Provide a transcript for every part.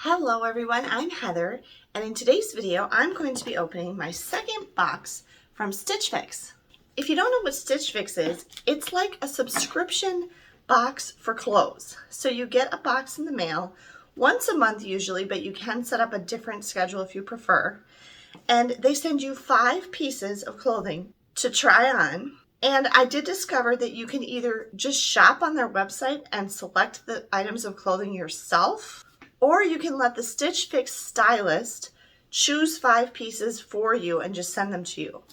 Hello everyone, I'm Heather, and in today's video I'm going to be opening my second box from Stitch Fix. If you don't know what Stitch Fix is, it's like a subscription box for clothes. So you get a box in the mail once a month usually, but you can set up a different schedule if you prefer. And they send you 5 pieces of clothing to try on. And I did discover that you can either just shop on their website and select the items of clothing yourself, or you can let the Stitch Fix stylist choose 5 pieces for you and just send them to you.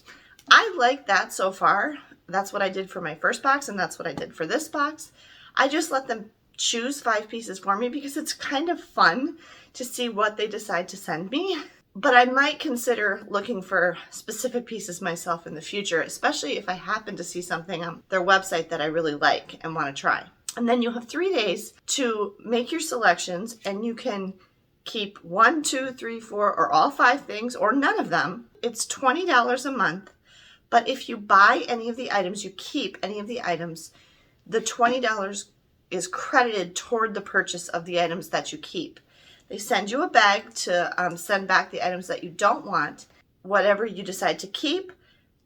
I like that so far. That's what I did for my first box, and that's what I did for this box. I just let them choose 5 pieces for me because it's kind of fun to see what they decide to send me. But I might consider looking for specific pieces myself in the future, especially if I happen to see something on their website that I really like and want to try. And then you have 3 days to make your selections, and you can keep 1, 2, 3, 4, or all 5 things, or none of them. It's $20 a month. But if you buy any of the items, you keep any of the items, the $20 is credited toward the purchase of the items that you keep. They send you a bag to send back the items that you don't want. Whatever you decide to keep,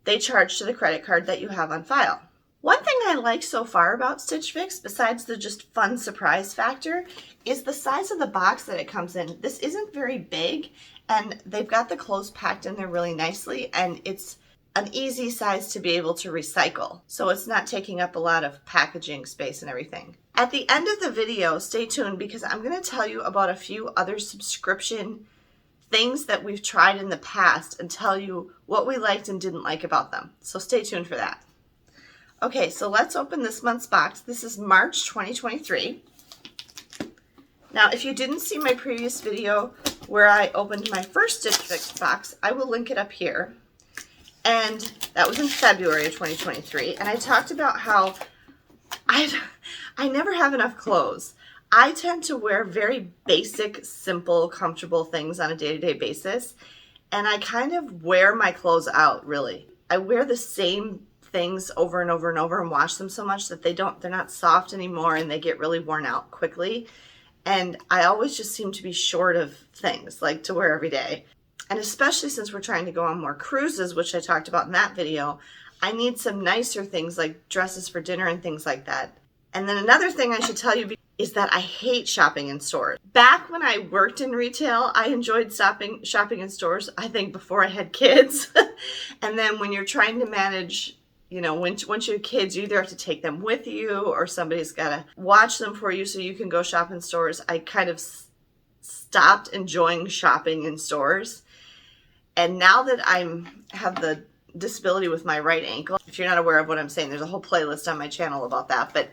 they charge to the credit card that you have on file. One thing I like so far about Stitch Fix, besides the just fun surprise factor, is the size of the box that it comes in. This isn't very big, and they've got the clothes packed in there really nicely, and it's an easy size to be able to recycle. So it's not taking up a lot of packaging space and everything. At the end of the video, stay tuned because I'm going to tell you about a few other subscription things that we've tried in the past and tell you what we liked and didn't like about them. So stay tuned for that. Okay, so let's open this month's box. This is March 2023. Now, if you didn't see my previous video where I opened my first Stitch Fix box, I will link it up here. And that was in February of 2023. And I talked about how I never have enough clothes. I tend to wear very basic, simple, comfortable things on a day-to-day basis. And I kind of wear my clothes out, really. I wear the same things over and over and over and wash them so much that they're not soft anymore and they get really worn out quickly. And I always just seem to be short of things like to wear every day. And especially since we're trying to go on more cruises, which I talked about in that video, I need some nicer things like dresses for dinner and things like that. And then another thing I should tell you is that I hate shopping in stores. Back when I worked in retail, I enjoyed shopping in stores, I think before I had kids. And then when you're trying to manage, once you have kids, you either have to take them with you or somebody's got to watch them for you so you can go shop in stores. I kind of stopped enjoying shopping in stores. And now that I have the disability with my right ankle, if you're not aware of what I'm saying, there's a whole playlist on my channel about that, but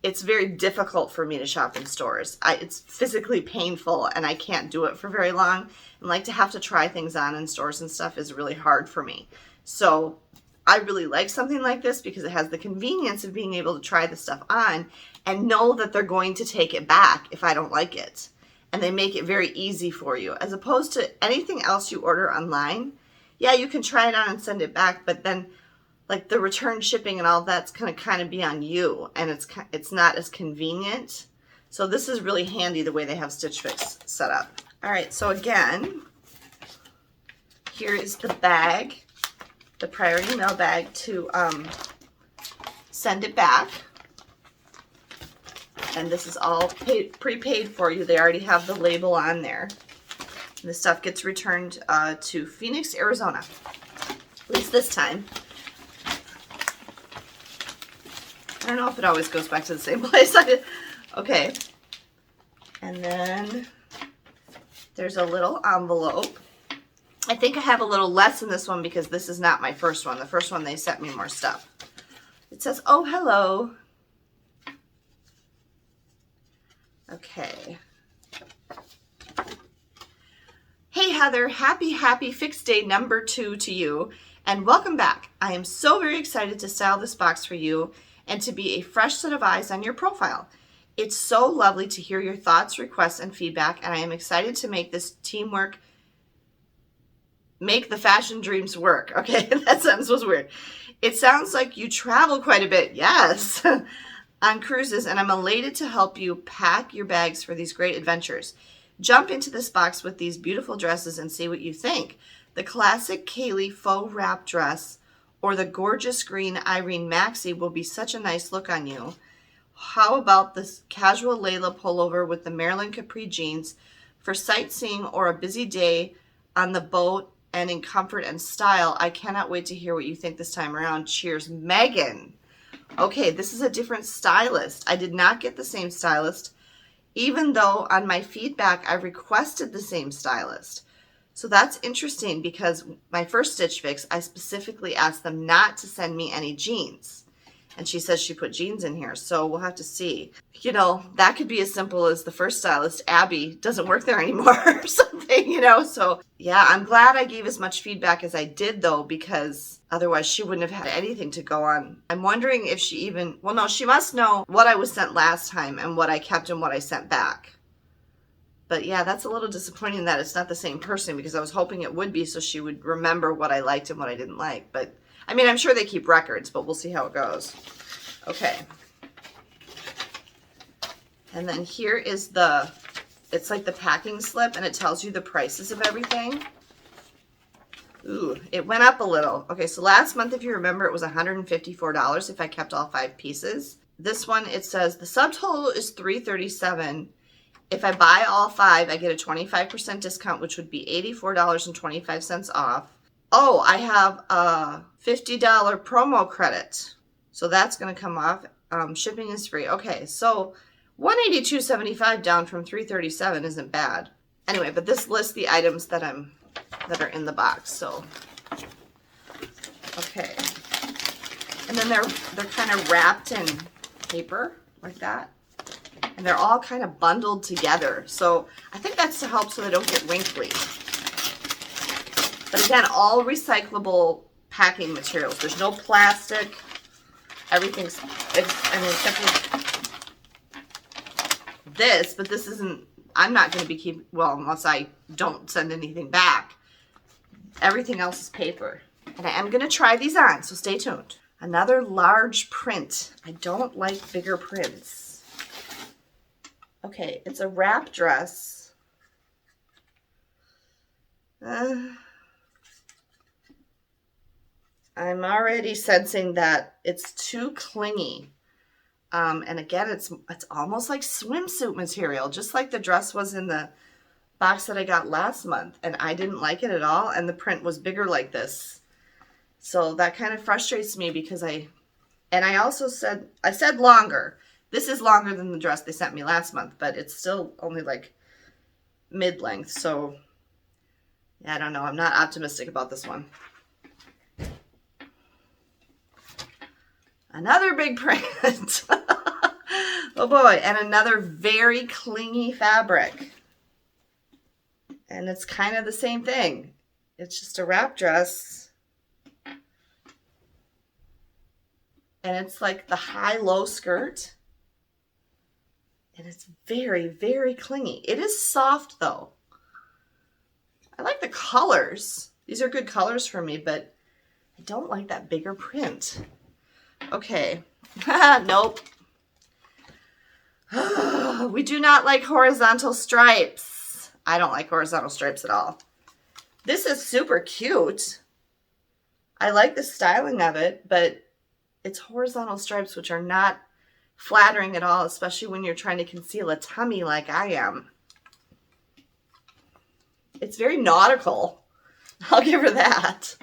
it's very difficult for me to shop in stores. It's physically painful and I can't do it for very long. And like to have to try things on in stores and stuff is really hard for me. So I really like something like this because it has the convenience of being able to try the stuff on and know that they're going to take it back if I don't like it. And they make it very easy for you, as opposed to anything else you order online. Yeah, you can try it on and send it back, but then like the return shipping and all that's going to kind of be on you, and it's not as convenient. So this is really handy the way they have Stitch Fix set up. All right, so again, here is the bag, the priority mail bag to send it back. And this is all prepaid for you. They already have the label on there. And the stuff gets returned to Phoenix, Arizona. At least this time. I don't know if it always goes back to the same place. Okay. And then there's a little envelope. I think I have a little less in this one because this is not my first one. The first one, they sent me more stuff. It says, "Oh, hello." Okay. Hey Heather, happy Fix Day number 2 to you, and welcome back. I am so very excited to style this box for you and to be a fresh set of eyes on your profile. It's so lovely to hear your thoughts, requests, and feedback, and I am excited to make this teamwork, make the fashion dreams work. Okay, that sentence was weird. It sounds like you travel quite a bit. Yes. On cruises, and I'm elated to help you pack your bags for these great adventures. jump into this box with these beautiful dresses and see what you think. The classic Kaylee faux wrap dress or the gorgeous green Irene maxi will be such a nice look on you. How about this casual Layla pullover with the Maryland capri jeans for sightseeing or a busy day on the boat and in comfort and style? I cannot wait to hear what you think this time around. Cheers, Megan. Okay, this is a different stylist. I did not get the same stylist, even though on my feedback I requested the same stylist. So that's interesting because my first Stitch Fix, I specifically asked them not to send me any jeans. And she says she put jeans in here, so we'll have to see. You know, that could be as simple as the first stylist, Abby, doesn't work there anymore or something, you know? So yeah, I'm glad I gave as much feedback as I did though, because otherwise she wouldn't have had anything to go on. I'm wondering if she even, well no, she must know what I was sent last time and what I kept and what I sent back. But yeah, that's a little disappointing that it's not the same person, because I was hoping it would be so she would remember what I liked and what I didn't like. But I mean, I'm sure they keep records, but we'll see how it goes. Okay. And then here is it's like the packing slip, and it tells you the prices of everything. Ooh, it went up a little. Okay, so last month, if you remember, it was $154 if I kept all 5 pieces. This one, it says the subtotal is $337. If I buy all 5, I get a 25% discount, which would be $84.25 off. Oh, I have a $50 promo credit. So that's going to come off. Shipping is free. Okay, so $182.75 down from $337 isn't bad. Anyway, but this lists the items that are in the box. So okay, and then they're kind of wrapped in paper like that, and they're all kind of bundled together. So I think that's to help so they don't get wrinkly. But again, all recyclable packing materials. There's no plastic. Everything's, I mean, except for this, but this isn't, I'm not going to be keeping, well, unless I don't send anything back. Everything else is paper. And I am going to try these on, so stay tuned. Another large print. I don't like bigger prints. Okay, it's a wrap dress. I'm already sensing that it's too clingy. And again, it's almost like swimsuit material, just like the dress was in the box that I got last month. And I didn't like it at all. And the print was bigger like this. So that kind of frustrates me because I also said longer. This is longer than the dress they sent me last month, but it's still only like mid-length. So yeah, I don't know. I'm not optimistic about this one. Another big print. Oh boy, and another very clingy fabric. And it's kind of the same thing. It's just a wrap dress. And it's like the high-low skirt. And it's very, very clingy. It is soft though. I like the colors. These are good colors for me, but I don't like that bigger print. Okay, nope. We do not like horizontal stripes. I don't like horizontal stripes at all. This is super cute. I like the styling of it, but it's horizontal stripes, which are not flattering at all, especially when you're trying to conceal a tummy like I am. It's very nautical. I'll give her that.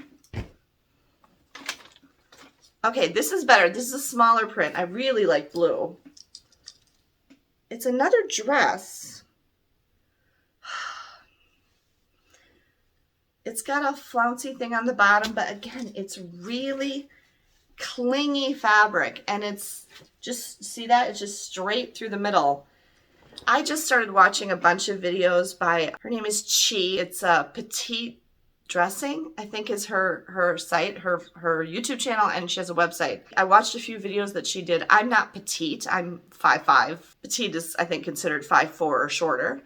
Okay, this is better. This is a smaller print. I really like blue. It's another dress. It's got a flouncy thing on the bottom, but again, it's really clingy fabric, and it's just, see that? It's just straight through the middle. I just started watching a bunch of videos by, her name is Chi. It's a petite dressing, I think is her site, her YouTube channel, and she has a website. I watched a few videos that she did. I'm not petite, I'm 5'5". Petite is, I think, considered 5'4" or shorter.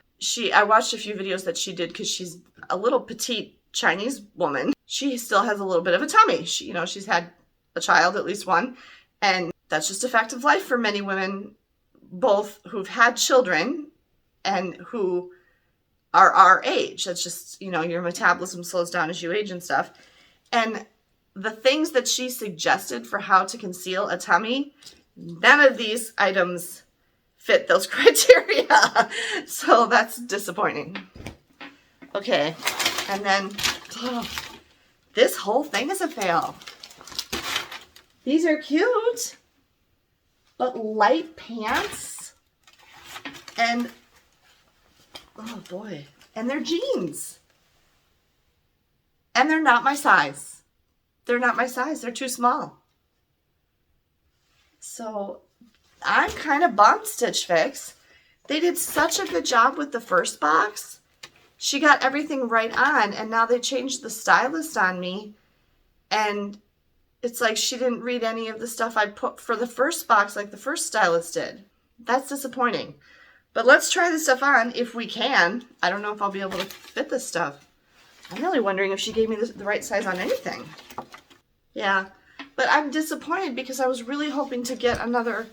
I watched a few videos that she did because she's a little petite Chinese woman. She still has a little bit of a tummy. She's had a child, at least one, and that's just a fact of life for many women, both who've had children and who are our age. That's just, you know, your metabolism slows down as you age and stuff. And the things that she suggested for how to conceal a tummy, none of these items fit those criteria. So that's disappointing. Okay, and then this whole thing is a fail. These are cute, but light pants, and oh boy, and they're jeans. And they're not my size. They're not my size. They're too small. So I'm kind of bummed, Stitch Fix. They did such a good job with the first box. She got everything right on, and now they changed the stylist on me. And it's like she didn't read any of the stuff I put for the first box like the first stylist did. That's disappointing. But let's try this stuff on if we can. I don't know if I'll be able to fit this stuff. I'm really wondering if she gave me the right size on anything. Yeah, but I'm disappointed because I was really hoping to get another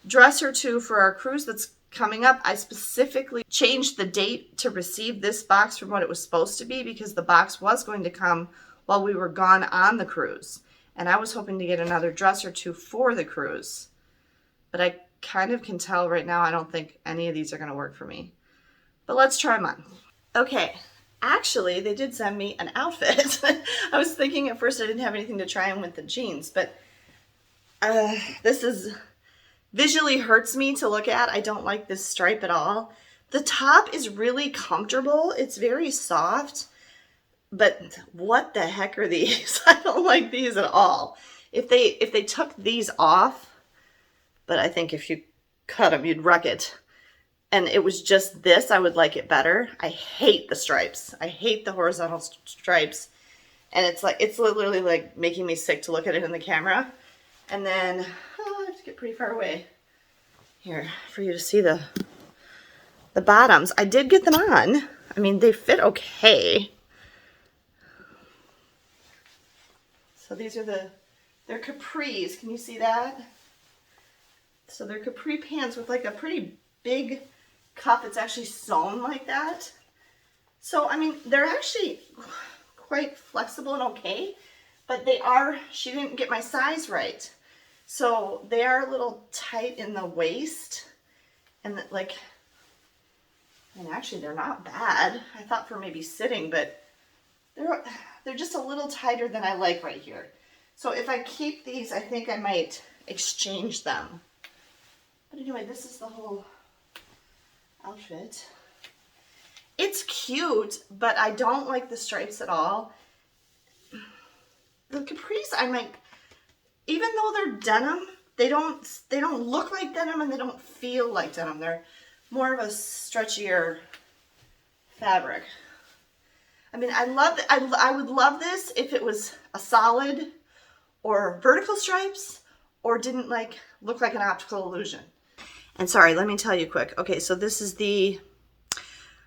dress or two for our cruise that's coming up. I specifically changed the date to receive this box from what it was supposed to be because the box was going to come while we were gone on the cruise. And I was hoping to get another dress or two for the cruise. But I kind of can tell right now I don't think any of these are going to work for me. But let's try them on. Okay. Actually, they did send me an outfit. I was thinking at first I didn't have anything to try on with the jeans, but this is visually hurts me to look at. I don't like this stripe at all. The top is really comfortable. It's very soft, but what the heck are these? I don't like these at all. If they took these off, but I think if you cut them, you'd wreck it. And it was just this, I would like it better. I hate the stripes. I hate the horizontal stripes. And it's literally like making me sick to look at it in the camera. And then, I have to get pretty far away here for you to see the bottoms. I did get them on. I mean, they fit okay. So these are they're capris. Can you see that? So they're capri pants with like a pretty big cuff. It's actually sewn like that. So, I mean, they're actually quite flexible and okay, but she didn't get my size right. So they are a little tight in the waist, and and actually they're not bad. I thought for maybe sitting, but they're just a little tighter than I like right here. So if I keep these, I think I might exchange them. But anyway, this is the whole outfit. It's cute, but I don't like the stripes at all. The capris, I might, even though they're denim, they don't look like denim and they don't feel like denim. They're more of a stretchier fabric. I mean, I would love this if it was a solid or vertical stripes or didn't look like an optical illusion. And sorry, let me tell you quick. Okay, so this is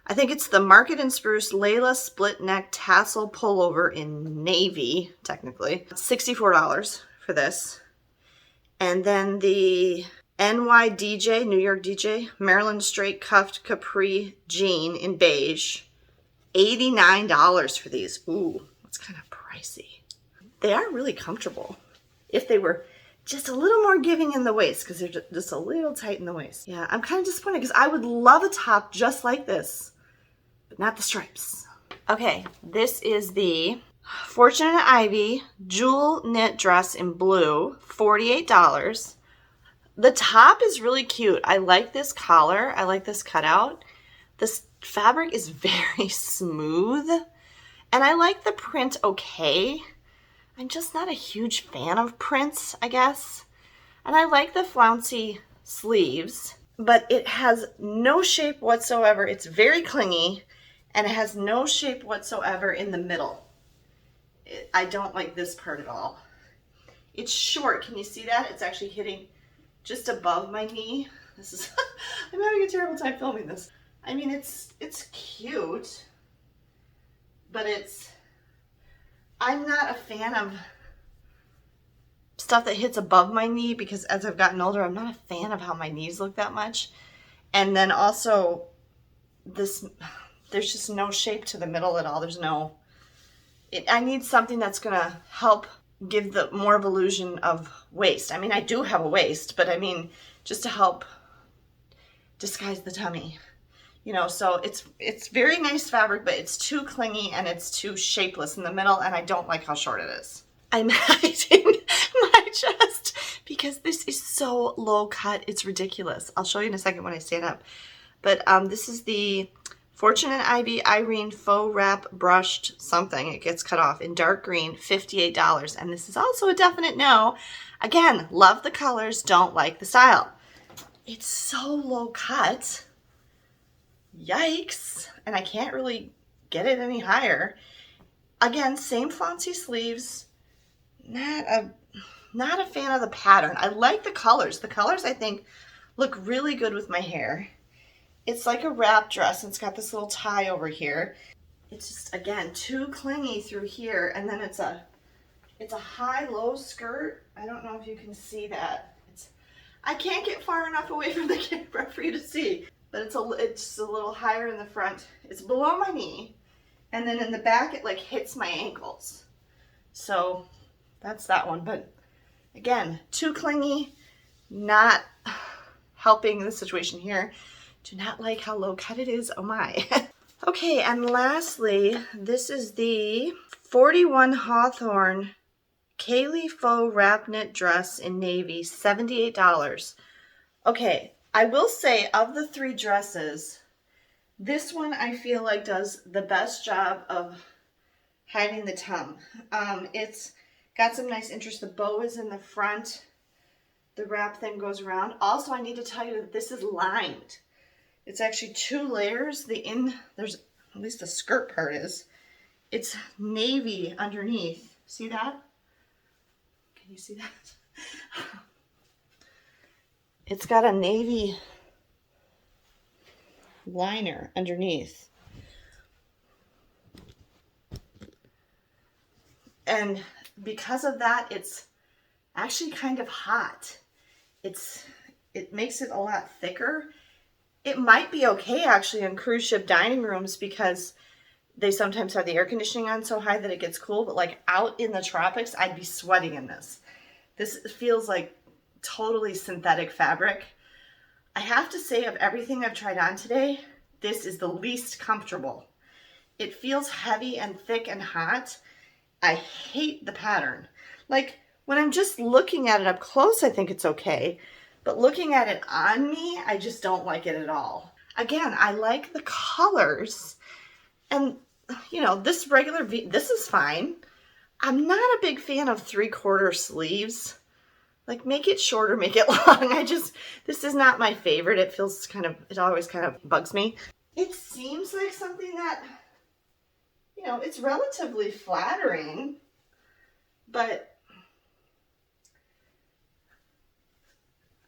I think it's the Market and Spruce Layla split neck tassel pullover in navy, technically. $64 for this. And then the NYDJ, New York DJ, Maryland straight cuffed capri jean in beige. $89 for these. Ooh, that's kind of pricey. They are really comfortable. If they were just a little more giving in the waist, because they're just a little tight in the waist. Yeah, I'm kind of disappointed because I would love a top just like this, but not the stripes. Okay, this is the Fortune and Ivy jewel knit dress in blue, $48. The top is really cute. I like this collar. I like this cutout. This fabric is very smooth, and I like the print okay. I'm just not a huge fan of prints, I guess. And I like the flouncy sleeves, but it has no shape whatsoever. It's very clingy, and it has no shape whatsoever in the middle. I don't like this part at all. It's short. Can you see that? It's actually hitting just above my knee. This is, I'm having a terrible time filming this. I mean, it's cute, but I'm not a fan of stuff that hits above my knee because as I've gotten older, I'm not a fan of how my knees look that much. And then also this there's just no shape to the middle at all. There's no, I need something that's gonna help give the more of illusion of waist. I mean, I do have a waist, but I mean, just to help disguise the tummy. You know, so it's very nice fabric, but it's too clingy and it's too shapeless in the middle, and I don't like how short it is. I'm hiding my chest because this is so low cut, it's ridiculous. I'll show you in a second when I stand up. But this is the Fortune and Ivy Irene Faux Wrap Brushed something. It gets cut off in dark green, $58. And this is also a definite no. Again, love the colors, don't like the style. It's so low cut. Yikes. And I can't really get it any higher. Again, same flouncy sleeves. Not a fan of the pattern. I like the colors. The colors, I think, look really good with my hair. It's like a wrap dress, and it's got this little tie over here. It's just, again, too clingy through here, and then it's a high-low skirt. I don't know if you can see that. I can't get far enough away from the camera for you to see, but it's just a little higher in the front. It's below my knee, and then in the back it like hits my ankles. So that's that one. But again, too clingy, not helping the situation here. Do not like how low cut it is. Oh my. Okay, and lastly, this is the 41 Hawthorne Kaylee Faux Wrap Knit Dress in navy, $78. Okay, I will say of the three dresses, this one I feel like does the best job of hiding the tum. It's got some nice interest. The bow is in the front. The wrap thing goes around. Also, I need to tell you that this is lined. It's actually 2 layers. There's at least the skirt part is. It's navy underneath. See that? Can you see that? It's got a navy liner underneath. And because of that, it's actually kind of hot. It makes it a lot thicker. It might be okay actually in cruise ship dining rooms because they sometimes have the air conditioning on so high that it gets cool, but like out in the tropics, I'd be sweating in this. This feels like totally synthetic fabric. I have to say, of everything I've tried on today, this is the least comfortable. It feels heavy and thick and hot. I hate the pattern. Like when I'm just looking at it up close, I think it's okay. But looking at it on me, I just don't like it at all. Again, I like the colors. And, you know, this is fine. I'm not a big fan of 3/4 sleeves. Like, make it shorter, make it long. This is not my favorite. It always kind of bugs me. It seems like something that, you know, it's relatively flattering, but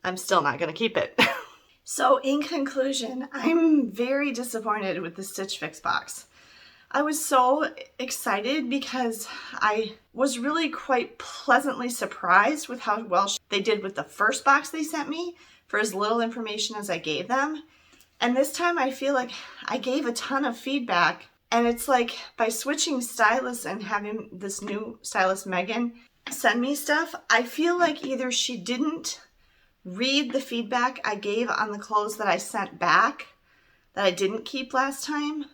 I'm still not going to keep it. So in conclusion, I'm very disappointed with the Stitch Fix box. I was so excited because I was really quite pleasantly surprised with how well they did with the first box they sent me for as little information as I gave them. And this time I feel like I gave a ton of feedback, and it's like by switching stylists and having this new stylist, Megan, send me stuff, I feel like either she didn't read the feedback I gave on the clothes that I sent back that I didn't keep last time,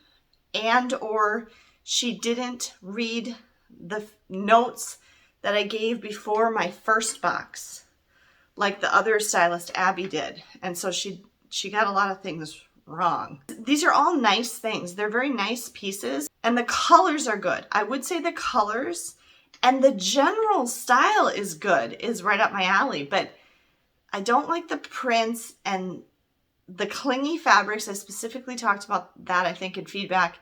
and or she didn't read the notes that I gave before my first box, like the other stylist Abby did. And so she got a lot of things wrong. These are all nice things. They're very nice pieces, and the colors are good. I would say the colors and the general style is good, is right up my alley, but I don't like the prints and the clingy fabrics. I specifically talked about that, I think, in feedback,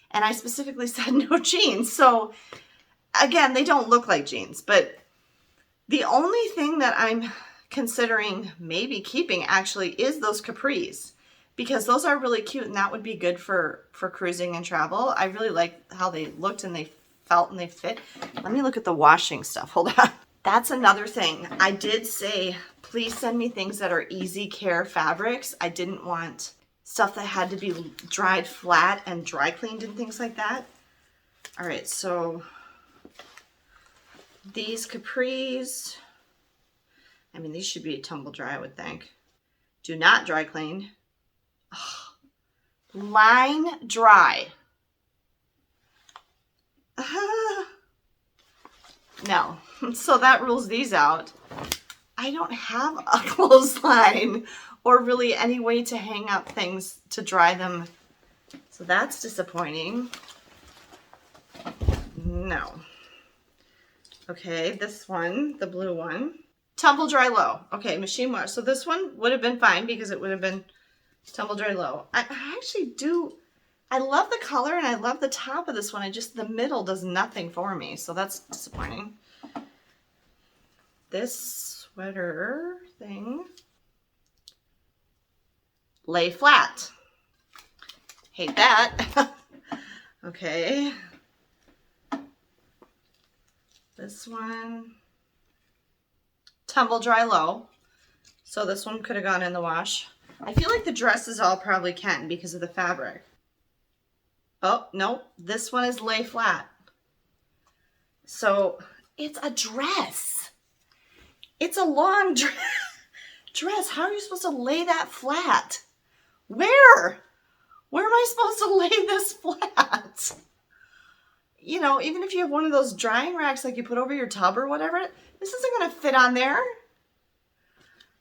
and I specifically said no jeans. So again, they don't look like jeans, but the only thing that I'm considering maybe keeping actually is those capris, because those are really cute and that would be good for cruising and travel. I really like how they looked and they felt and they fit. Let me look at the washing stuff. Hold on. That's another thing. I did say, please send me things that are easy care fabrics. I didn't want stuff that had to be dried flat and dry cleaned and things like that. All right, so these capris, I mean, these should be tumble dry, I would think. Do not dry clean. Oh, line dry. No, so that rules these out. I don't have a clothesline or really any way to hang up things to dry them. So that's disappointing. No. Okay, this one, the blue one. Tumble dry low. Okay, machine wash. So this one would have been fine because it would have been tumble dry low. I actually do, I love the color and I love the top of this one. The middle does nothing for me. So that's disappointing. This sweater thing. Lay flat. Hate that. Okay. This one. Tumble dry low. So this one could have gone in the wash. I feel like the dresses all probably can because of the fabric. Oh, no. This one is lay flat. So it's a dress. It's a long dress. How are you supposed to lay that flat? Where? Where am I supposed to lay this flat? You know, even if you have one of those drying racks like you put over your tub or whatever, this isn't going to fit on there.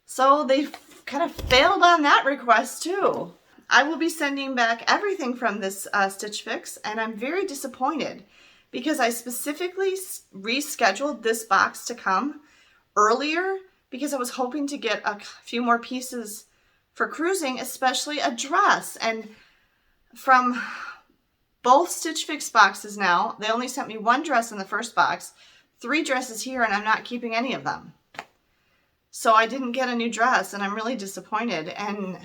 So they kind of failed on that request too. I will be sending back everything from this Stitch Fix, and I'm very disappointed because I specifically rescheduled this box to come earlier because I was hoping to get a few more pieces for cruising, especially a dress. And from both Stitch Fix boxes now, they only sent me one dress in the first box, 3 dresses here, and I'm not keeping any of them. So I didn't get a new dress, and I'm really disappointed. And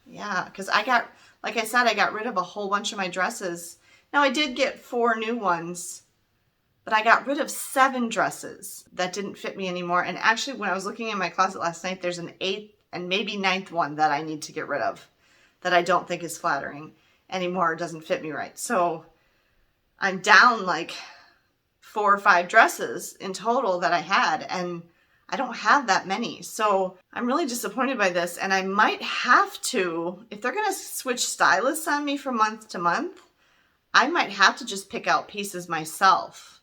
yeah, because I got, like I said, I got rid of a whole bunch of my dresses. Now I did get 4 new ones, but I got rid of 7 dresses that didn't fit me anymore. And actually, when I was looking in my closet last night, there's an 8th and maybe 9th one that I need to get rid of that I don't think is flattering anymore. It doesn't fit me right. So I'm down like 4 or 5 dresses in total that I had, and I don't have that many. So I'm really disappointed by this, and I might have to, if they're going to switch stylists on me from month to month, I might have to just pick out pieces myself.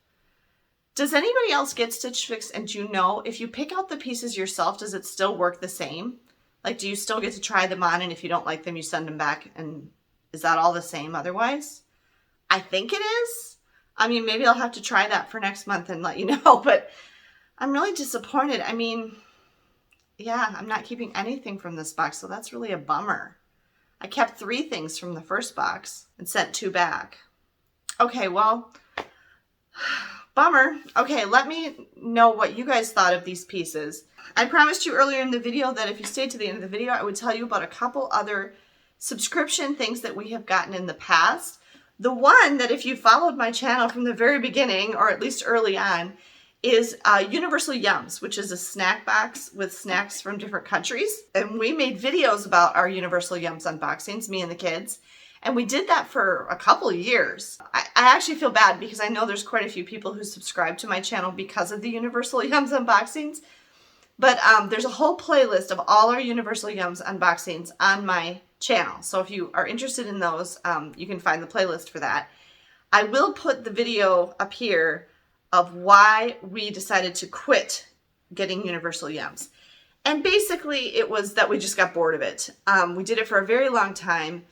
Does anybody else get Stitch Fix, and do you know, if you pick out the pieces yourself, does it still work the same? Like, do you still get to try them on, and if you don't like them, you send them back, and is that all the same otherwise? I think it is. I mean, maybe I'll have to try that for next month and let you know, but I'm really disappointed. I mean, yeah, I'm not keeping anything from this box, so that's really a bummer. I kept 3 things from the first box and sent 2 back. Okay, well, bummer. Okay, let me know what you guys thought of these pieces. I promised you earlier in the video that if you stayed to the end of the video, I would tell you about a couple other subscription things that we have gotten in the past. The one that, if you followed my channel from the very beginning, or at least early on, is Universal Yums, which is a snack box with snacks from different countries. And we made videos about our Universal Yums unboxings, me and the kids. And we did that for a couple of years. I actually feel bad because I know there's quite a few people who subscribe to my channel because of the Universal Yums unboxings. But there's a whole playlist of all our Universal Yums unboxings on my channel. So if you are interested in those, you can find the playlist for that. I will put the video up here of why we decided to quit getting Universal Yums. And basically it was that we just got bored of it. We did it for a very long time,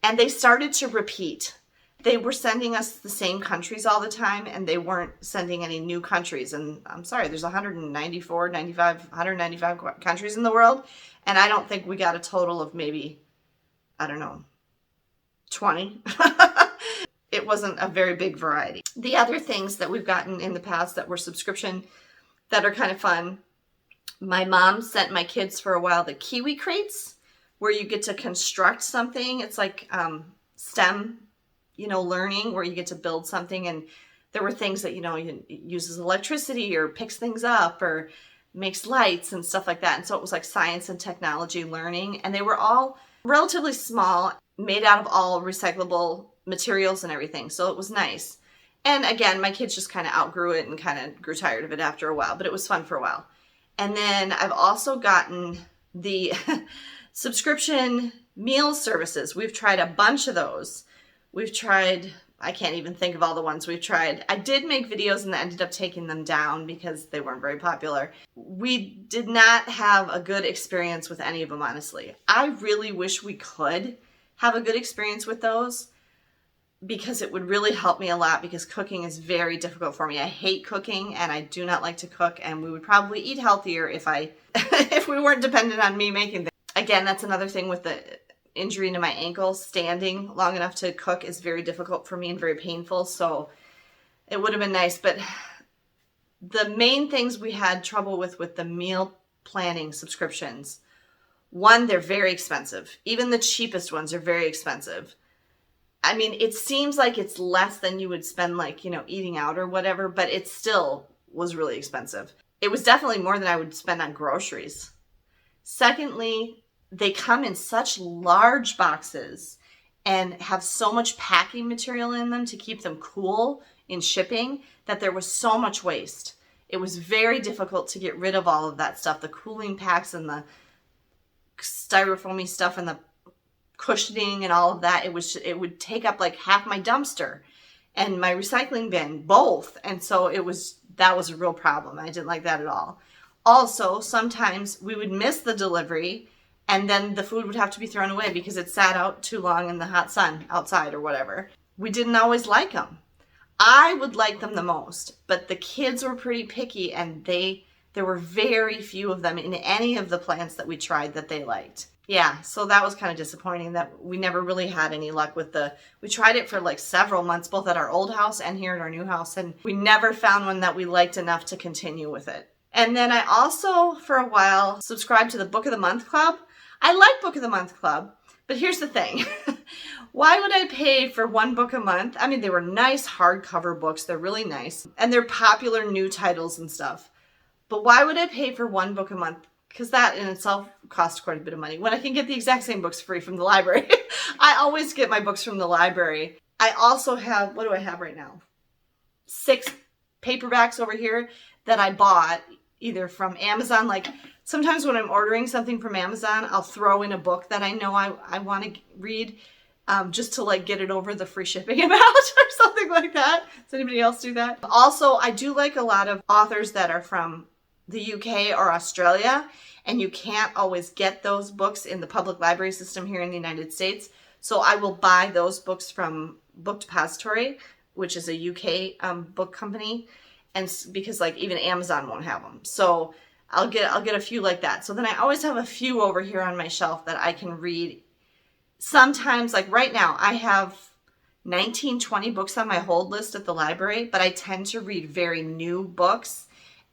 and they started to repeat. They were sending us the same countries all the time, and they weren't sending any new countries. And I'm sorry, there's 195 countries in the world, and I don't think we got a total of maybe, I don't know, 20. It wasn't a very big variety. The other things that we've gotten in the past that were subscription that are kind of fun, my mom sent my kids for a while the Kiwi crates, where you get to construct something. It's like STEM, learning, where you get to build something. And there were things that, it uses electricity or picks things up or makes lights and stuff like that. And so it was like science and technology learning. And they were all relatively small, made out of all recyclable materials and everything. So it was nice. And again, my kids just kind of outgrew it and kind of grew tired of it after a while, but it was fun for a while. And then I've also gotten the subscription meal services. We've tried a bunch of those. We've tried, I can't even think of all the ones we've tried. I did make videos and ended up taking them down because they weren't very popular. We did not have a good experience with any of them, honestly. I really wish we could have a good experience with those because it would really help me a lot, because cooking is very difficult for me. I hate cooking and I do not like to cook, and we would probably eat healthier if if we weren't dependent on me making things. Again, that's another thing with the injury to my ankle. Standing long enough to cook is very difficult for me and very painful, so it would have been nice. But the main things we had trouble with the meal planning subscriptions, one, they're very expensive. Even the cheapest ones are very expensive. I mean, it seems like it's less than you would spend, like, you know, eating out or whatever, but it still was really expensive. It was definitely more than I would spend on groceries. Secondly, they come in such large boxes and have so much packing material in them to keep them cool in shipping that there was so much waste. It was very difficult to get rid of all of that stuff, the cooling packs and the styrofoamy stuff and the cushioning and all of that. It would take up like half my dumpster and my recycling bin, both. And so that was a real problem. I didn't like that at all. Also, sometimes we would miss the delivery and then the food would have to be thrown away because it sat out too long in the hot sun outside or whatever. We didn't always like them. I would like them the most, but the kids were pretty picky, and there were very few of them in any of the plants that we tried that they liked. Yeah, so that was kind of disappointing that we never really had any luck with we tried it for like several months, both at our old house and here at our new house, and we never found one that we liked enough to continue with it. And then I also, for a while, subscribed to the Book of the Month Club. I like Book of the Month Club, but here's the thing. Why would I pay for one book a month? I mean, they were nice hardcover books. They're really nice, and they're popular new titles and stuff. But why would I pay for one book a month? Because that in itself costs quite a bit of money when I can get the exact same books free from the library. I always get my books from the library. I also have, what do I have right now? 6 paperbacks over here that I bought either from Amazon. Like sometimes when I'm ordering something from Amazon, I'll throw in a book that I know I want to read just to like get it over the free shipping amount or something like that. Does anybody else do that? Also, I do like a lot of authors that are from the UK or Australia, and you can't always get those books in the public library system here in the United States. So I will buy those books from Book Depository, which is a UK book company, and because like even Amazon won't have them. So I'll get a few like that. So then I always have a few over here on my shelf that I can read. Sometimes, like right now, I have 19, 20 books on my hold list at the library, but I tend to read very new books,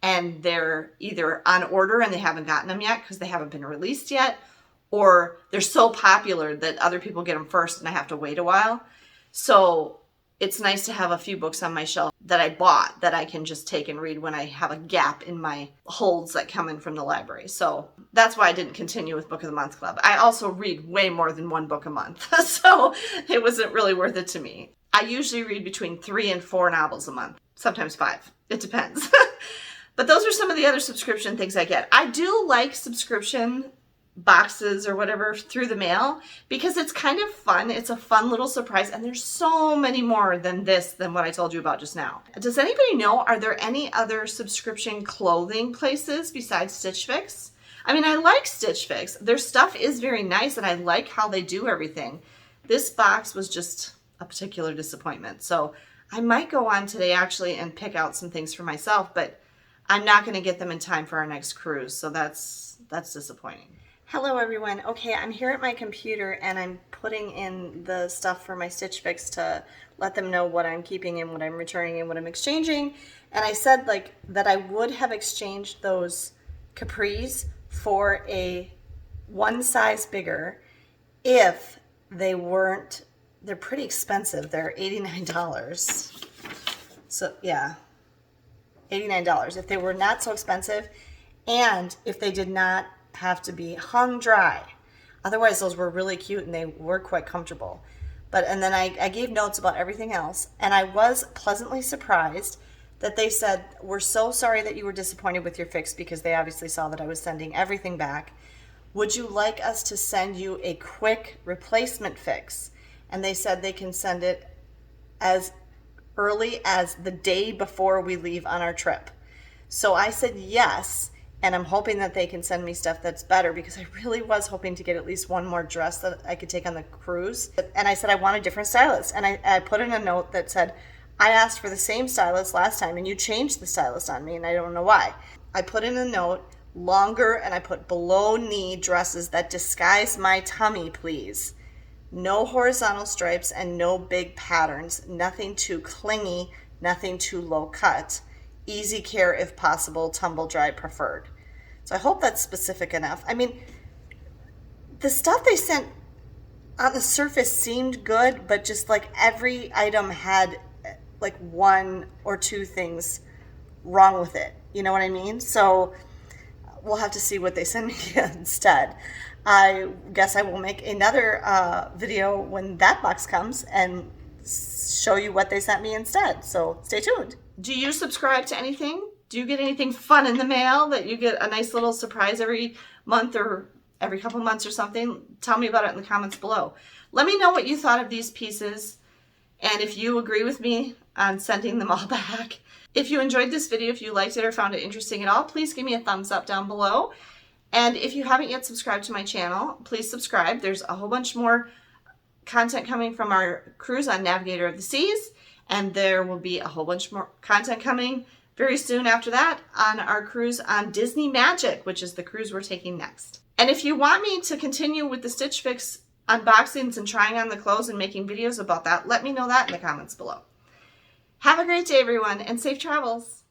and they're either on order and they haven't gotten them yet because they haven't been released yet, or they're so popular that other people get them first and I have to wait a while. So it's nice to have a few books on my shelf that I bought that I can just take and read when I have a gap in my holds that come in from the library. So that's why I didn't continue with Book of the Month Club. I also read way more than one book a month, so it wasn't really worth it to me. I usually read between 3 and 4 novels a month, sometimes 5. It depends. But those are some of the other subscription things I get. I do like subscription boxes or whatever through the mail because it's kind of fun. It's a fun little surprise, and there's so many more than what I told you about just now. Does anybody know, are there any other subscription clothing places besides Stitch Fix? I mean, I like Stitch Fix. Their stuff is very nice, and I like how they do everything. This box was just a particular disappointment. So I might go on today actually and pick out some things for myself, but I'm not going to get them in time for our next cruise, so that's disappointing. Hello everyone. Okay, I'm here at my computer and I'm putting in the stuff for my Stitch Fix to let them know what I'm keeping and what I'm returning and what I'm exchanging. And I said like that I would have exchanged those capris for a one size bigger if they weren't, they're pretty expensive. They're $89. So yeah. $89 if they were not so expensive, and if they did not have to be hung dry. Otherwise, those were really cute and they were quite comfortable. And then I gave notes about everything else, and I was pleasantly surprised that they said, we're so sorry that you were disappointed with your fix, because they obviously saw that I was sending everything back. Would you like us to send you a quick replacement fix? And they said they can send it as early as the day before we leave on our trip. So I said yes, and I'm hoping that they can send me stuff that's better, because I really was hoping to get at least one more dress that I could take on the cruise. And I said I want a different stylist, and I put in a note that said, I asked for the same stylist last time and you changed the stylist on me and I don't know why. I put in a note, longer, and I put below knee dresses that disguise my tummy, please. No horizontal stripes and no big patterns. Nothing too clingy, nothing too low cut. Easy care if possible, tumble dry preferred. So I hope that's specific enough. I mean, the stuff they sent on the surface seemed good, but just like every item had like one or two things wrong with it. You know what I mean? So we'll have to see what they send me instead. I guess I will make another video when that box comes and show you what they sent me instead. So stay tuned. Do you subscribe to anything? Do you get anything fun in the mail that you get a nice little surprise every month or every couple months or something? Tell me about it in the comments below. Let me know what you thought of these pieces, and if you agree with me on sending them all back. If you enjoyed this video, if you liked it or found it interesting at all, please give me a thumbs up down below. And if you haven't yet subscribed to my channel, please subscribe. There's a whole bunch more content coming from our cruise on Navigator of the Seas, and there will be a whole bunch more content coming very soon after that on our cruise on Disney Magic, which is the cruise we're taking next. And if you want me to continue with the Stitch Fix unboxings and trying on the clothes and making videos about that, let me know that in the comments below. Have a great day, everyone, and safe travels.